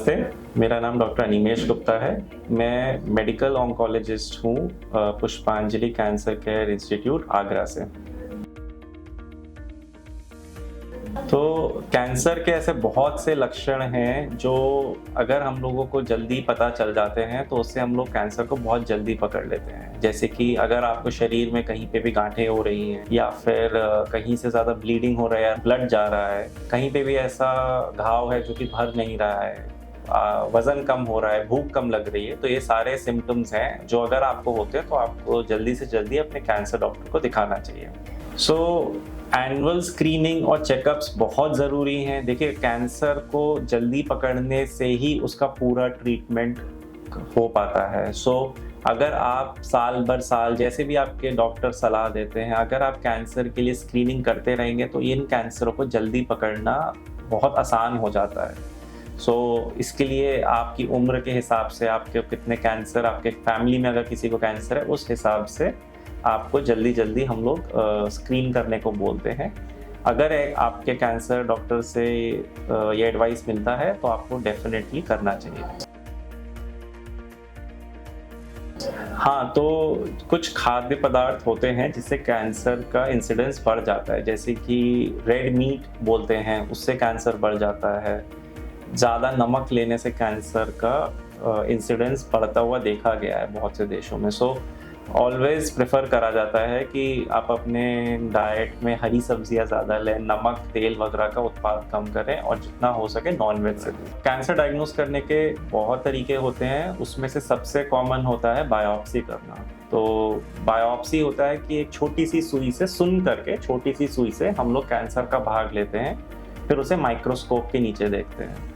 नमस्ते, मेरा नाम डॉक्टर अनिमेश गुप्ता है। मैं मेडिकल ऑन्कोलॉजिस्ट हूँ पुष्पांजलि कैंसर केयर इंस्टीट्यूट आगरा से। तो कैंसर के ऐसे बहुत से लक्षण हैं जो अगर हम लोगों को जल्दी पता चल जाते हैं तो उससे हम लोग कैंसर को बहुत जल्दी पकड़ लेते हैं। जैसे कि अगर आपको शरीर में कहीं पे भी गांठें हो रही हैं या फिर कहीं से ज़्यादा ब्लीडिंग हो रहा है, ब्लड जा रहा है, कहीं पे भी ऐसा घाव है जो कि भर नहीं रहा है, वज़न कम हो रहा है, भूख कम लग रही है, तो ये सारे सिम्टम्स हैं जो अगर आपको होते हैं तो आपको जल्दी से जल्दी अपने कैंसर डॉक्टर को दिखाना चाहिए। एनुअल स्क्रीनिंग और चेकअप्स बहुत ज़रूरी हैं। देखिए, कैंसर को जल्दी पकड़ने से ही उसका पूरा ट्रीटमेंट हो पाता है। अगर आप साल भर साल जैसे भी आपके डॉक्टर सलाह देते हैं, अगर आप कैंसर के लिए स्क्रीनिंग करते रहेंगे तो इन कैंसरों को जल्दी पकड़ना बहुत आसान हो जाता है। इसके लिए आपकी उम्र के हिसाब से, आपके कितने कैंसर, आपके फैमिली में अगर किसी को कैंसर है, उस हिसाब से आपको जल्दी हम लोग स्क्रीन करने को बोलते हैं। अगर आपके कैंसर डॉक्टर से ये एडवाइस मिलता है तो आपको डेफिनेटली करना चाहिए। हाँ, तो कुछ खाद्य पदार्थ होते हैं जिससे कैंसर का इंसिडेंस बढ़ जाता है, जैसे कि रेड मीट बोलते हैं, उससे कैंसर बढ़ जाता है। ज़्यादा नमक लेने से कैंसर का इंसिडेंस बढ़ता हुआ देखा गया है बहुत से देशों में। ऑलवेज प्रेफर करा जाता है कि आप अपने डाइट में हरी सब्जियां ज़्यादा लें, नमक, तेल वगैरह का उत्पाद कम करें और जितना हो सके नॉनवेज से दूर। कैंसर डायग्नोस करने के बहुत तरीके होते हैं, उसमें से सबसे कॉमन होता है बायोप्सी करना। तो बायोप्सी होता है कि एक छोटी सी सुई से, सुन करके छोटी सी सुई से हम लोग कैंसर का भाग लेते हैं, फिर उसे माइक्रोस्कोप के नीचे देखते हैं।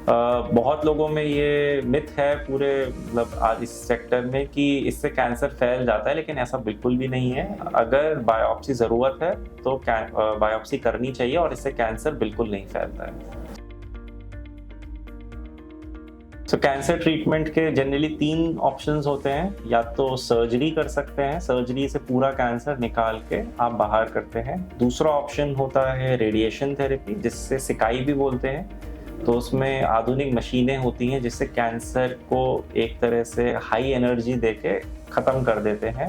बहुत लोगों में ये मिथ है पूरे मतलब आज इस सेक्टर में कि इससे कैंसर फैल जाता है, लेकिन ऐसा बिल्कुल भी नहीं है। अगर बायोप्सी ज़रूरत है तो बायोप्सी करनी चाहिए और इससे कैंसर बिल्कुल नहीं फैलता है। कैंसर ट्रीटमेंट के जनरली 3 ऑप्शंस होते हैं। या तो सर्जरी कर सकते हैं, सर्जरी से पूरा कैंसर निकाल के आप बाहर करते हैं। दूसरा ऑप्शन होता है रेडिएशन थेरेपी, जिससे सिकाई भी बोलते हैं। तो उसमें आधुनिक मशीनें होती हैं जिससे कैंसर को एक तरह से हाई एनर्जी देके ख़त्म कर देते हैं।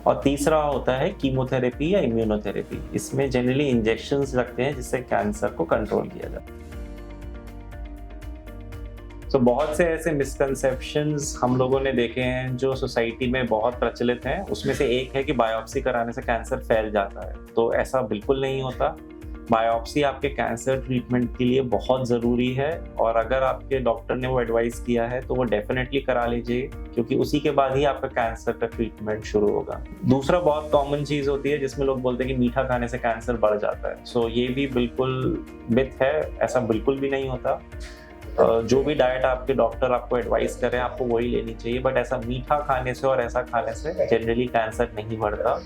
और तीसरा होता है कीमोथेरेपी या इम्यूनोथेरेपी। इसमें जनरली इंजेक्शंस लगते हैं जिससे कैंसर को कंट्रोल किया जाता है। बहुत से ऐसे मिसकंसेप्शंस हम लोगों ने देखे हैं जो सोसाइटी में बहुत प्रचलित हैं। उसमें से एक है कि बायोप्सी कराने से कैंसर फैल जाता है। तो ऐसा बिल्कुल नहीं होता। बायोप्सी आपके कैंसर ट्रीटमेंट के लिए बहुत ज़रूरी है और अगर आपके डॉक्टर ने वो एडवाइस किया है तो वो डेफिनेटली करा लीजिए, क्योंकि उसी के बाद ही आपका कैंसर का ट्रीटमेंट शुरू होगा। दूसरा बहुत कॉमन चीज़ होती है जिसमें लोग बोलते हैं कि मीठा खाने से कैंसर बढ़ जाता है। ये भी बिल्कुल मिथ है, ऐसा बिल्कुल भी नहीं होता। जो भी डाइट आपके डॉक्टर आपको एडवाइस करें आपको वही लेनी चाहिए, बट ऐसा मीठा खाने से और ऐसा खाने से जनरली कैंसर नहीं बढ़ता।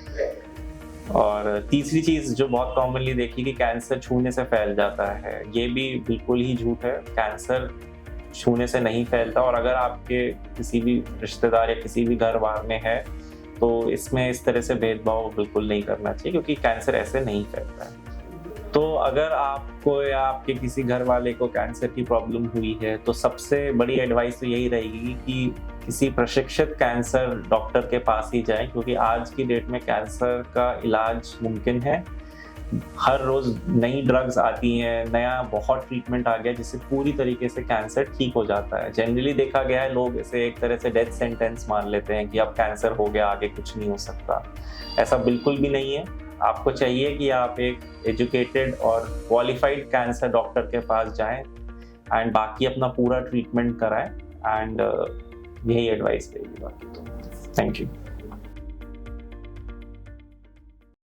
और तीसरी चीज़ जो बहुत कॉमनली देखी कि कैंसर छूने से फैल जाता है, ये भी बिल्कुल ही झूठ है। कैंसर छूने से नहीं फैलता और अगर आपके किसी भी रिश्तेदार या किसी भी घर बार में है तो इसमें इस तरह से भेदभाव बिल्कुल नहीं करना चाहिए, क्योंकि कैंसर ऐसे नहीं फैलता है। तो अगर आपको या आपके किसी घर वाले को कैंसर की प्रॉब्लम हुई है तो सबसे बड़ी एडवाइस तो यही रहेगी कि किसी प्रशिक्षित कैंसर डॉक्टर के पास ही जाएं, क्योंकि आज की डेट में कैंसर का इलाज मुमकिन है। हर रोज़ नई ड्रग्स आती हैं, नया बहुत ट्रीटमेंट आ गया जिससे पूरी तरीके से कैंसर ठीक हो जाता है। जनरली देखा गया है लोग इसे एक तरह से डेथ सेंटेंस मान लेते हैं कि अब कैंसर हो गया, आगे कुछ नहीं हो सकता। ऐसा बिल्कुल भी नहीं है। आपको चाहिए कि आप एक एजुकेटेड और क्वालिफाइड कैंसर डॉक्टर के पास जाएं एंड बाकी अपना पूरा ट्रीटमेंट कराएं एंड यही एडवाइस रहेगी बाकी तो। Thank you.